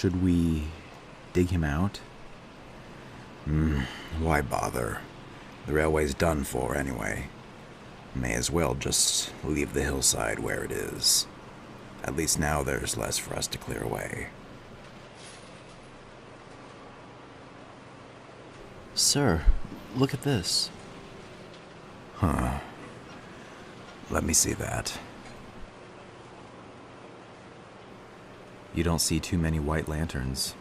Should we dig him out? Why bother? The railway's done for anyway. May as well just leave the hillside where it is. At least now there's less for us to clear away. Sir, look at this. Huh. Let me see that. You don't see too many white lanterns.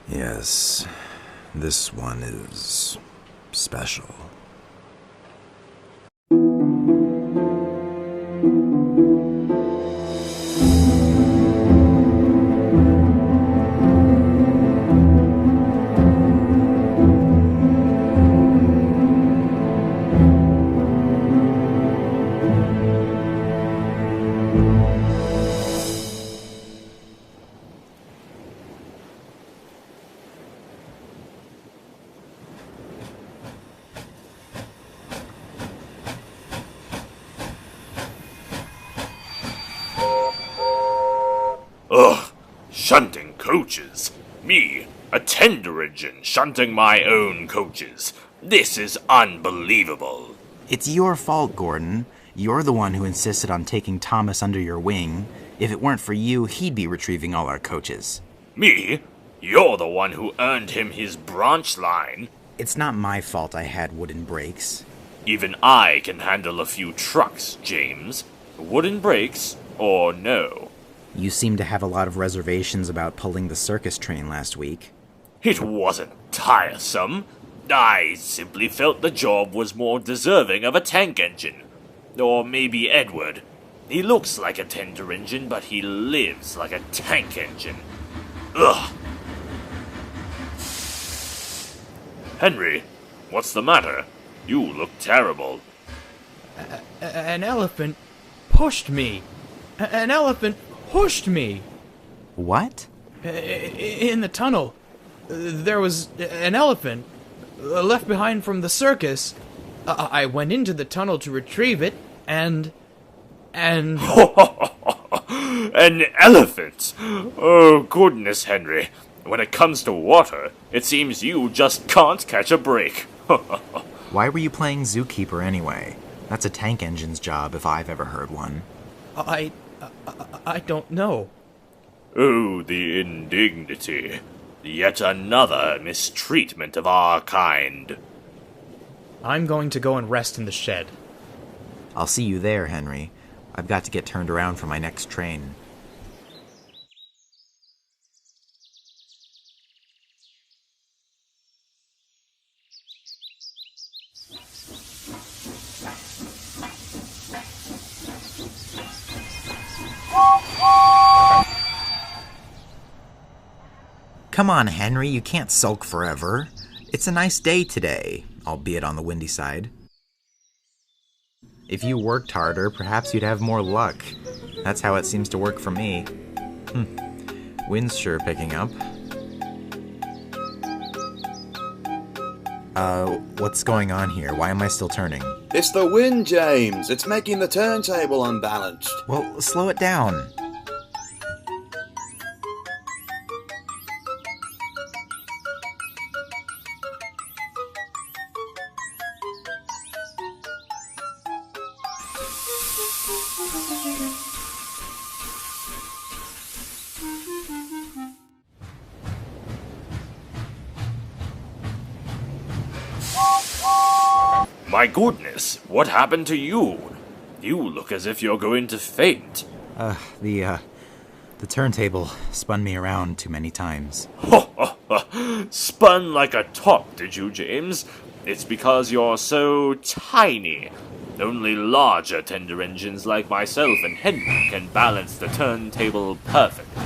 Yes, this one is special. Ugh! Shunting coaches! Me, a tender engine, shunting my own coaches. This is unbelievable. It's your fault, Gordon. You're the one who insisted on taking Thomas under your wing. If it weren't for you, he'd be retrieving all our coaches. Me? You're the one who earned him his branch line. It's not my fault I had wooden brakes. Even I can handle a few trucks, James. Wooden brakes or no? You seem to have a lot of reservations about pulling the circus train last week. It wasn't tiresome. I simply felt the job was more deserving of a tank engine. Or maybe Edward. He looks like a tender engine, but he lives like a tank engine. Ugh. Henry, what's the matter? You look terrible. An elephant pushed me. An elephant pushed me. What? In the tunnel. There was an elephant left behind from the circus. I went into the tunnel to retrieve it, and... An elephant? Oh, goodness, Henry. When it comes to water, it seems you just can't catch a break. Why were you playing zookeeper anyway? That's a tank engine's job if I've ever heard one. I don't know. Oh, the indignity. Yet another mistreatment of our kind. I'm going to go and rest in the shed. I'll see you there, Henry. I've got to get turned around for my next train. Come on, Henry, you can't sulk forever. It's a nice day today, albeit on the windy side. If you worked harder, perhaps you'd have more luck. That's how it seems to work for me. Wind's sure picking up. What's going on here? Why am I still turning? It's the wind, James. It's making the turntable unbalanced. Well, slow it down. My goodness, what happened to you? You look as if you're going to faint. The turntable spun me around too many times. Spun like a top, did you, James? It's because you're so tiny. Only larger tender engines like myself and Henry can balance the turntable perfectly.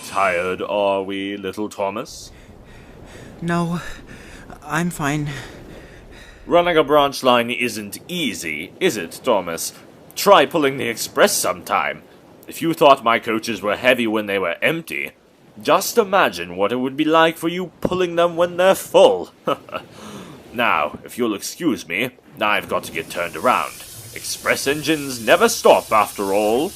Tired, are we, little Thomas? No, I'm fine. Running a branch line isn't easy, is it, Thomas? Try pulling the express sometime. If you thought my coaches were heavy when they were empty, just imagine what it would be like for you pulling them when they're full. Now, if you'll excuse me, I've got to get turned around. Express engines never stop, after all.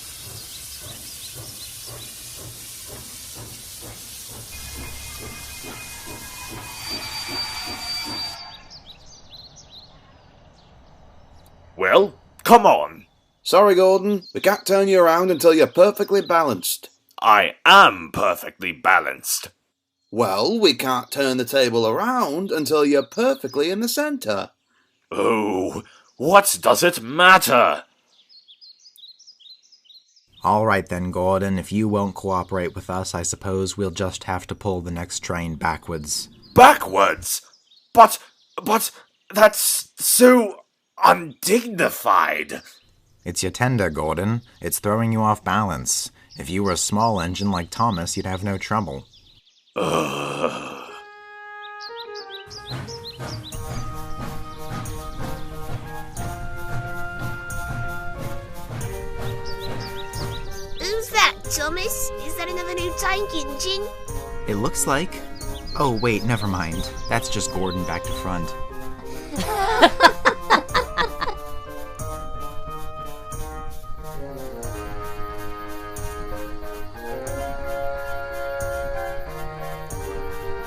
Well, come on. Sorry, Gordon. We can't turn you around until you're perfectly balanced. I am perfectly balanced. Well, we can't turn the table around until you're perfectly in the center. Oh, what does it matter? All right then, Gordon. If you won't cooperate with us, I suppose we'll just have to pull the next train backwards. Backwards? But, that's so undignified. It's your tender, Gordon. It's throwing you off balance. If you were a small engine like Thomas, you'd have no trouble. Who's that, Thomas? Is that another new tank engine? It looks like... Oh, wait, never mind. That's just Gordon back to front.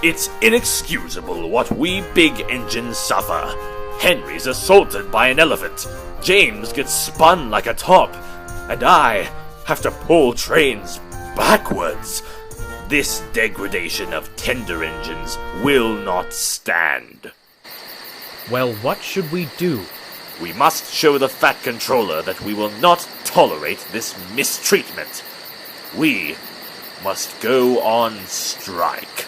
It's inexcusable what we big engines suffer. Henry's assaulted by an elephant. James gets spun like a top. And I have to pull trains backwards. This degradation of tender engines will not stand. Well, what should we do? We must show the Fat Controller that we will not tolerate this mistreatment. We must go on strike.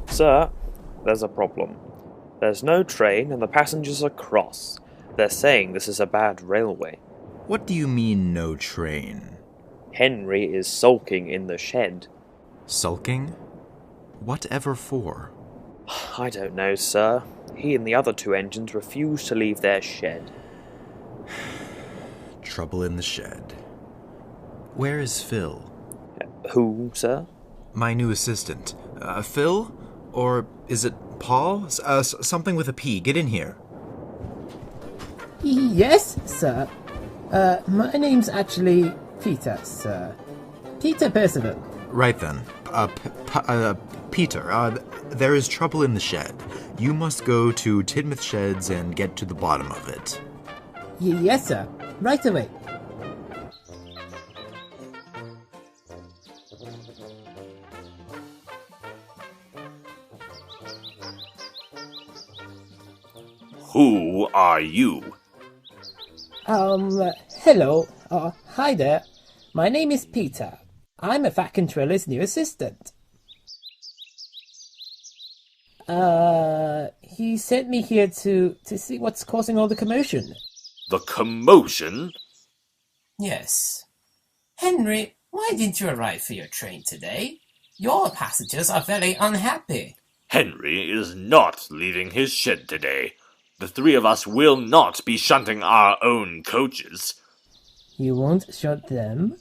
Sir, there's a problem. There's no train and the passengers are cross. They're saying this is a bad railway. What do you mean, no train? Henry is sulking in the shed. Sulking? Whatever for? I don't know, sir. He and the other two engines refuse to leave their shed. Trouble in the shed. Where is Phil? Who, sir? My new assistant. Phil? Or is it Paul? Something with a P. Get in here. Yes, sir. My name's actually Peter, sir. Peter Percival. Right then. Peter, there is trouble in the shed. You must go to Tidmouth Sheds and get to the bottom of it. Yes, sir. Right away. Who are you? Hello. Hi there. My name is Peter. I'm a Fat Controller's new assistant. He sent me here to see what's causing all the commotion. The commotion? Yes. Henry, why didn't you arrive for your train today? Your passengers are very unhappy. Henry is not leaving his shed today. The three of us will not be shunting our own coaches. You won't shunt them?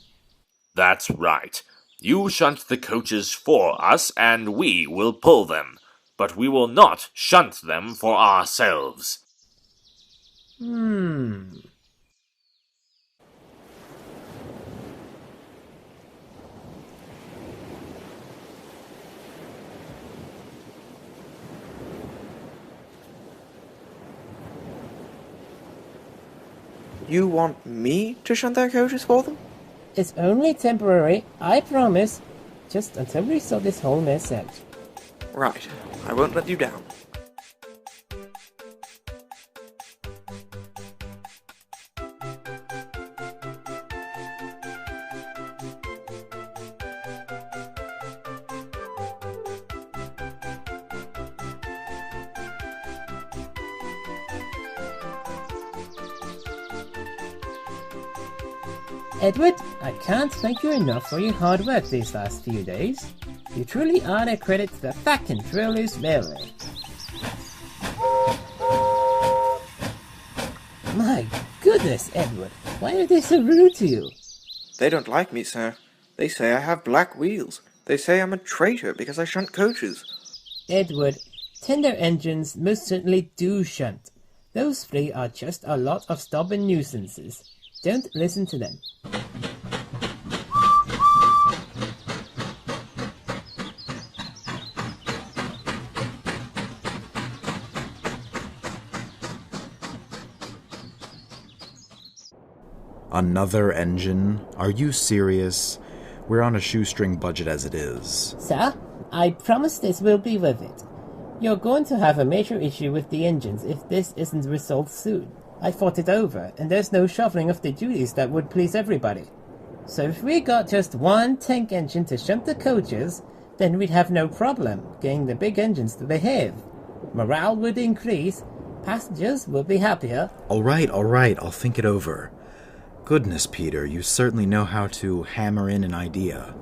That's right. You shunt the coaches for us, and we will pull them. But we will not shunt them for ourselves. You want me to shunt their coaches for them? It's only temporary, I promise. Just until we sort this whole mess out. Right. I won't let you down. Edward, I can't thank you enough for your hard work these last few days. You truly are a credit to the Fat Controllers Railway. My goodness, Edward, why are they so rude to you? They don't like me, sir. They say I have black wheels. They say I'm a traitor because I shunt coaches. Edward, tender engines most certainly do shunt. Those three are just a lot of stubborn nuisances. Don't listen to them. Another engine? Are you serious? We're on a shoestring budget as it is. Sir, I promise this will be worth it. You're going to have a major issue with the engines if this isn't resolved soon. I thought it over, and there's no shuffling of the duties that would please everybody. So if we got just one tank engine to shunt the coaches, then we'd have no problem getting the big engines to behave. Morale would increase, passengers would be happier. All right, I'll think it over. Goodness, Peter, you certainly know how to hammer in an idea.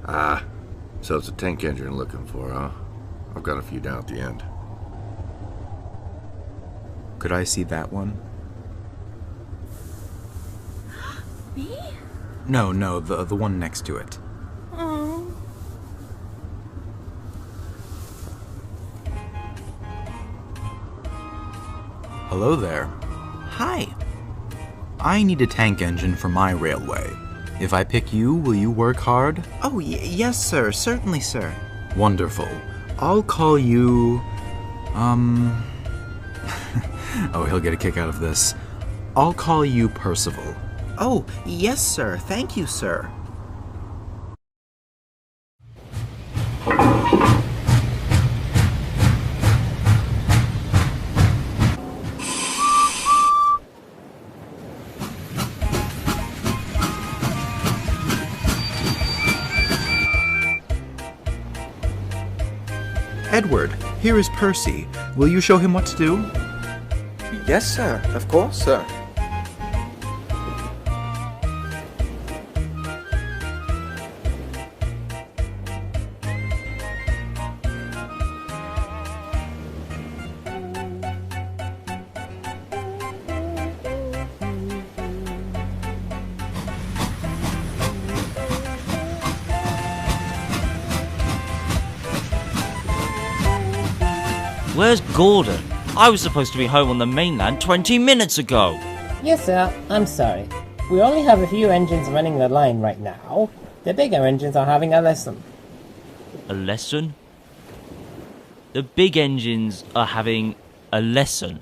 Ah, so it's a tank engine you're looking for, huh? I've got a few down at the end. Could I see that one? Me? No, the one next to it. Oh. Hello there. Hi. I need a tank engine for my railway. If I pick you, will you work hard? Oh, yes, sir. Certainly, sir. Wonderful. I'll call you... Oh, he'll get a kick out of this. I'll call you Percival. Oh, yes, sir. Thank you, sir. Edward, here is Percy. Will you show him what to do? Yes, sir. Of course, sir. Where's Gordon? I was supposed to be home on the mainland 20 minutes ago. Yes, sir. I'm sorry. We only have a few engines running the line right now. The bigger engines are having a lesson. A lesson? The big engines are having a lesson?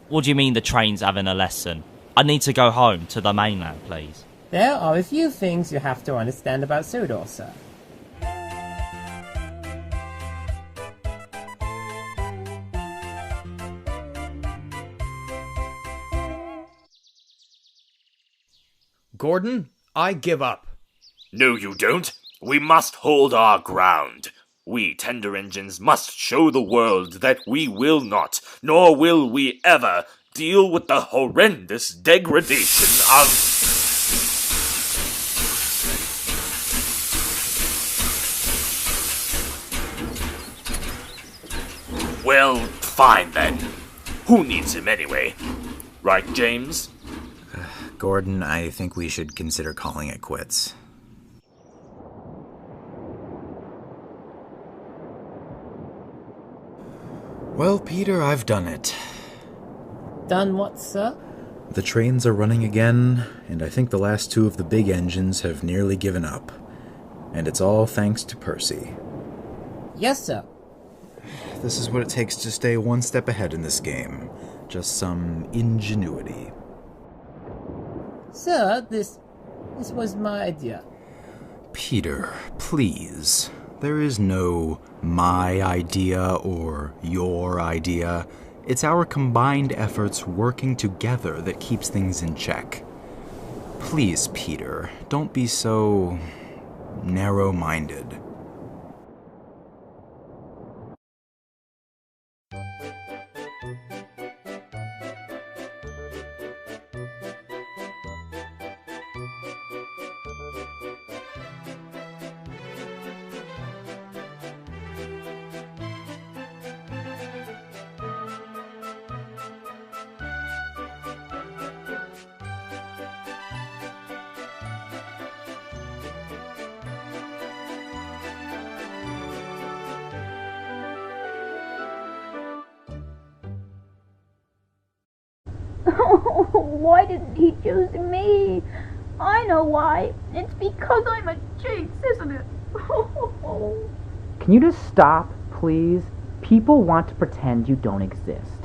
What do you mean the train's having a lesson? I need to go home to the mainland, please. There are a few things you have to understand about Sodor, sir. Gordon, I give up. No, you don't. We must hold our ground. We tender engines must show the world that we will not, nor will we ever, deal with the horrendous degradation of... Well, fine then. Who needs him anyway? Right, James? Gordon, I think we should consider calling it quits. Well, Peter, I've done it. Done what, sir? The trains are running again, and I think the last two of the big engines have nearly given up. And it's all thanks to Percy. Yes, sir. This is what it takes to stay one step ahead in this game. Just some ingenuity. Sir, this was my idea. Peter, please. There is no my idea or your idea. It's our combined efforts working together that keeps things in check. Please, Peter, don't be so narrow-minded. Why didn't he choose me? I know why. It's because I'm a jinx, isn't it? Can you just stop, please? People want to pretend you don't exist.